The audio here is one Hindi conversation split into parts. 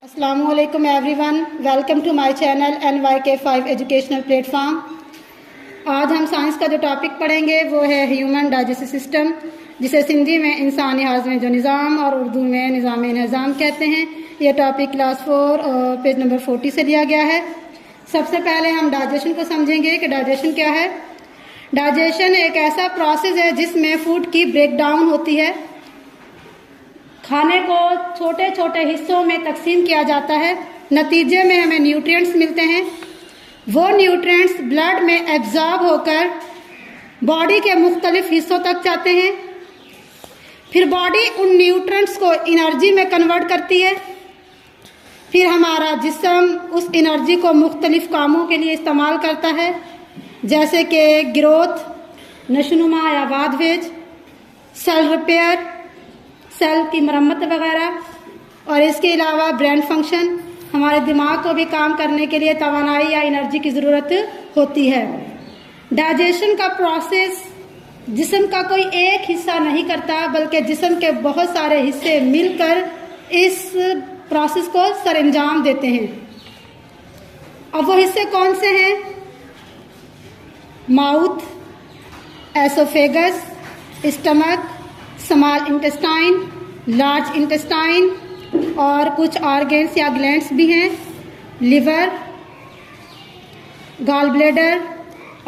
Assalamualaikum everyone, welcome to my channel NYK5 educational platform. आज हम साइंस का जो टॉपिक पढ़ेंगे वो है ह्यूमन डाइजेस्टिव सिस्टम, जिसे सिंधी में इंसानी हाज़मे जो निज़ाम और उर्दू में निज़ाम निज़ाम कहते हैं। ये टॉपिक क्लास 4 और पेज नंबर 40 से लिया गया है। सबसे पहले हम डाइजेशन को समझेंगे कि डाइजेशन क्या है। डाइजेशन एक ऐसा प्रोसेस है जिसमें फूड की ब्रेक डाउन होती है। खाने को छोटे छोटे हिस्सों में तकसीम किया जाता है, नतीजे में हमें न्यूट्रिएंट्स मिलते हैं। वो न्यूट्रिएंट्स ब्लड में एब्जॉर्ब होकर बॉडी के मुख्तलिफ हिस्सों तक जाते हैं। फिर बॉडी उन न्यूट्रिएंट्स को एनर्जी में कन्वर्ट करती है। फिर हमारा जिस्म उस एनर्जी को मुख्तलिफ कामों के लिए इस्तेमाल करता है, जैसे कि ग्रोथ, नशोनुमा या वादवेज, सेल रिपेयर, सेल की मरम्मत वगैरह, और इसके अलावा ब्रेन फंक्शन, हमारे दिमाग को भी काम करने के लिए तवानाई या एनर्जी की ज़रूरत होती है। डाइजेशन का प्रोसेस जिस्म का कोई एक हिस्सा नहीं करता, बल्कि जिस्म के बहुत सारे हिस्से मिलकर इस प्रोसेस को सरअंजाम देते हैं। अब वो हिस्से कौन से हैं? Mouth, oesophagus, stomach, small intestine, large intestine, और कुछ ऑर्गन्स या ग्लैंड्स भी हैं, लिवर, गॉल ब्लैडर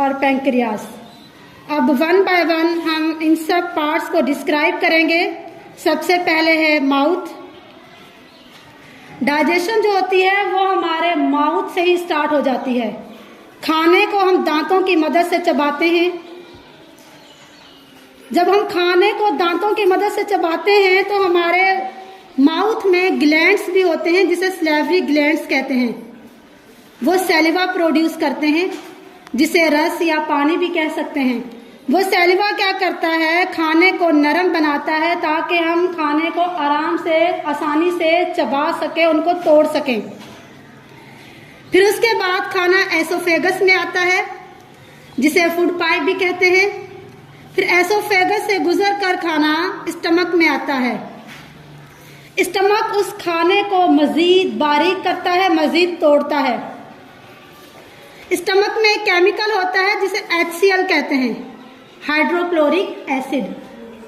और पैंक्रियास। अब वन बाय वन हम इन सब पार्ट्स को डिस्क्राइब करेंगे। सबसे पहले है माउथ। डाइजेशन जो होती है वो हमारे माउथ से ही स्टार्ट हो जाती है। खाने को हम दांतों की मदद से चबाते हैं। जब हम खाने को दांतों की मदद से चबाते हैं तो हमारे माउथ में ग्लैंड्स भी होते हैं, जिसे सैलिवरी ग्लैंड्स कहते हैं। वो सैलिवा प्रोड्यूस करते हैं, जिसे रस या पानी भी कह सकते हैं। वो सैलिवा क्या करता है? खाने को नरम बनाता है ताकि हम खाने को आराम से, आसानी से चबा सकें, उनको तोड़ सकें। फिर उसके बाद खाना एसोफेगस में आता है, जिसे फूड पाइप भी कहते हैं। फिर एसोफेगस से गुजरकर खाना स्टमक में आता है। स्टमक उस खाने को मजीद बारीक करता है, मजीद तोड़ता है। स्टमक में एक केमिकल होता है जिसे HCl कहते हैं, हाइड्रोक्लोरिक एसिड।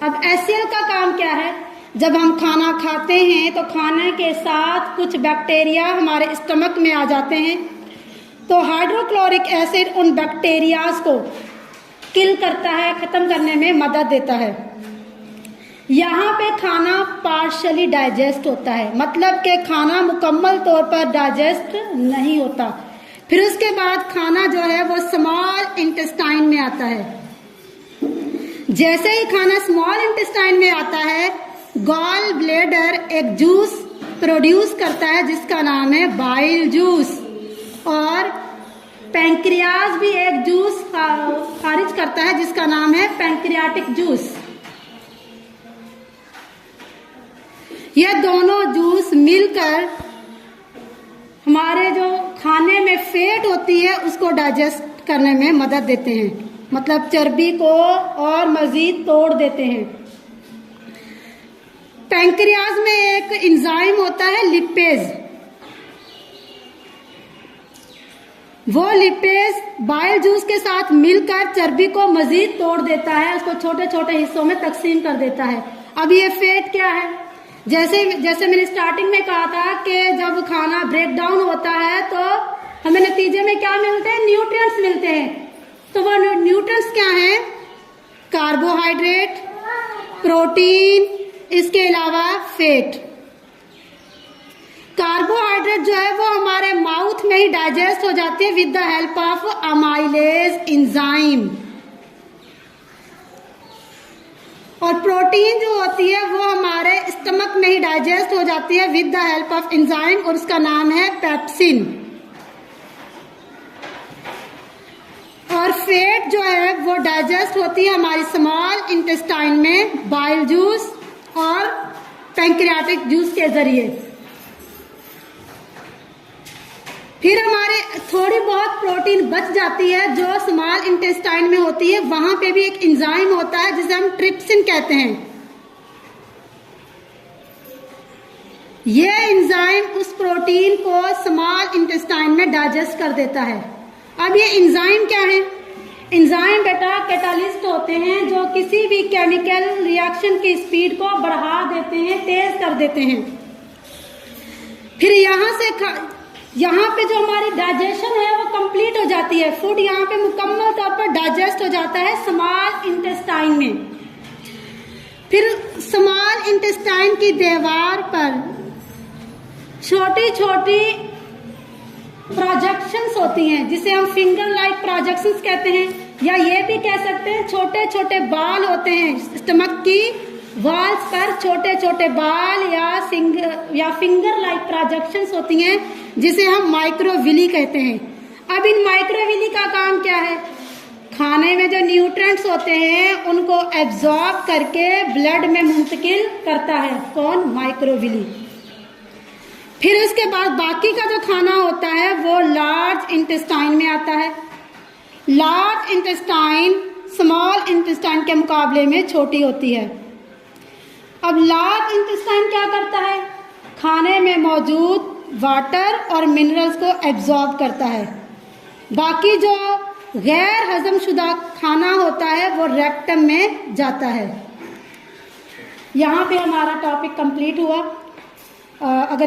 अब HCl का काम क्या है? जब हम खाना खाते हैं तो खाने के साथ कुछ बैक्टीरिया हमारे स्टमक में आ जाते हैं, तो हाइड्रोक्लोरिक एसिड उन बैक्टीरियाज को किल करता है, खत्म करने में मदद देता है। यहाँ पे खाना पार्शली डाइजेस्ट होता है, मतलब कि खाना मुकम्मल तौर पर डाइजेस्ट नहीं होता। फिर उसके बाद खाना जो है वो स्मॉल इंटेस्टाइन में आता है। जैसे ही खाना स्मॉल इंटेस्टाइन में आता है, गॉल ब्लैडर एक जूस प्रोड्यूस करता है जिसका नाम है बाइल जूस, और पैंक्रियाज भी एक जूस खारिज करता है जिसका नाम है पैंक्रियाटिक जूस। यह दोनों जूस मिलकर हमारे जो खाने में फैट होती है उसको डाइजेस्ट करने में मदद देते हैं, मतलब चर्बी को और मजीद तोड़ देते हैं। पैंक्रियाज में एक एंजाइम होता है लिपेज। वो लिपेज बाइल जूस के साथ मिलकर चर्बी को मजीद तोड़ देता है, उसको छोटे छोटे हिस्सों में तकसीम कर देता है। अब ये फैट क्या है? जैसे मैंने स्टार्टिंग में कहा था कि जब खाना ब्रेक डाउन होता है तो हमें नतीजे में क्या मिलते हैं? न्यूट्रिएंट्स मिलते हैं। तो वो न्यूट्रिएंट्स क्या हैं? कार्बोहाइड्रेट, प्रोटीन, इसके अलावा फैट। कार्बोहाइड्रेट जो है वो हमारे माउथ में ही डाइजेस्ट हो जाती है with the help of amylase enzyme, और प्रोटीन जो होती है वो हमारे स्टमक में ही डाइजेस्ट हो जाती है with the help of enzyme, और उसका नाम है पेप्सिन। और फैट जो है वो डाइजेस्ट होती है हमारी स्मॉल इंटेस्टाइन में बाइल जूस और पैंक्रियाटिक जूस के जरिए। फिर हमारे थोड़ी बहुत प्रोटीन बच जाती है जो स्मॉल इंटेस्टाइन में होती है, वहां पे भी एक एंजाइम होता है जिसे हम ट्रिप्सिन कहते हैं। ये एंजाइम उस प्रोटीन को स्मॉल इंटेस्टाइन में डाइजेस्ट कर देता है। अब ये एंजाइम क्या है? एंजाइम बेटा कैटालिस्ट होते हैं जो किसी भी केमिकल रिएक्शन की स्पीड को बढ़ा देते हैं, तेज कर देते हैं। फिर यहाँ पे जो हमारी डाइजेशन है वो कंप्लीट हो जाती है। फूड यहाँ पे मुकम्मल तौर पर डाइजेस्ट हो जाता है स्मॉल इंटेस्टाइन में। फिर स्मॉल इंटेस्टाइन की दीवार पर छोटी छोटी प्रोजेक्शंस होती हैं जिसे हम फिंगर लाइक प्रोजेक्शंस कहते हैं, या ये भी कह सकते हैं छोटे छोटे बाल होते हैं स्टमक की वॉल्स पर, छोटे छोटे बाल या फिंगर लाइक प्रोजेक्शंस होती हैं जिसे हम माइक्रोविली कहते हैं। अब इन माइक्रोविली का काम क्या है? खाने में जो न्यूट्रिएंट्स होते हैं उनको एब्जॉर्ब करके ब्लड में मुंतकिल करता है। कौन? माइक्रोविली। फिर उसके बाद बाकी का जो खाना होता है वो लार्ज इंटेस्टाइन में आता है। लार्ज इंटेस्टाइन स्मॉल इंटेस्टाइन के मुकाबले में छोटी होती है। अब लार्ज इंटेस्टाइन क्या करता है? खाने में मौजूद वाटर और मिनरल्स को एब्जॉर्ब करता है। बाकी जो गैर हजमशुदा खाना होता है वो रेक्टम में जाता है। यहाँ पे हमारा टॉपिक कंप्लीट हुआ। अगर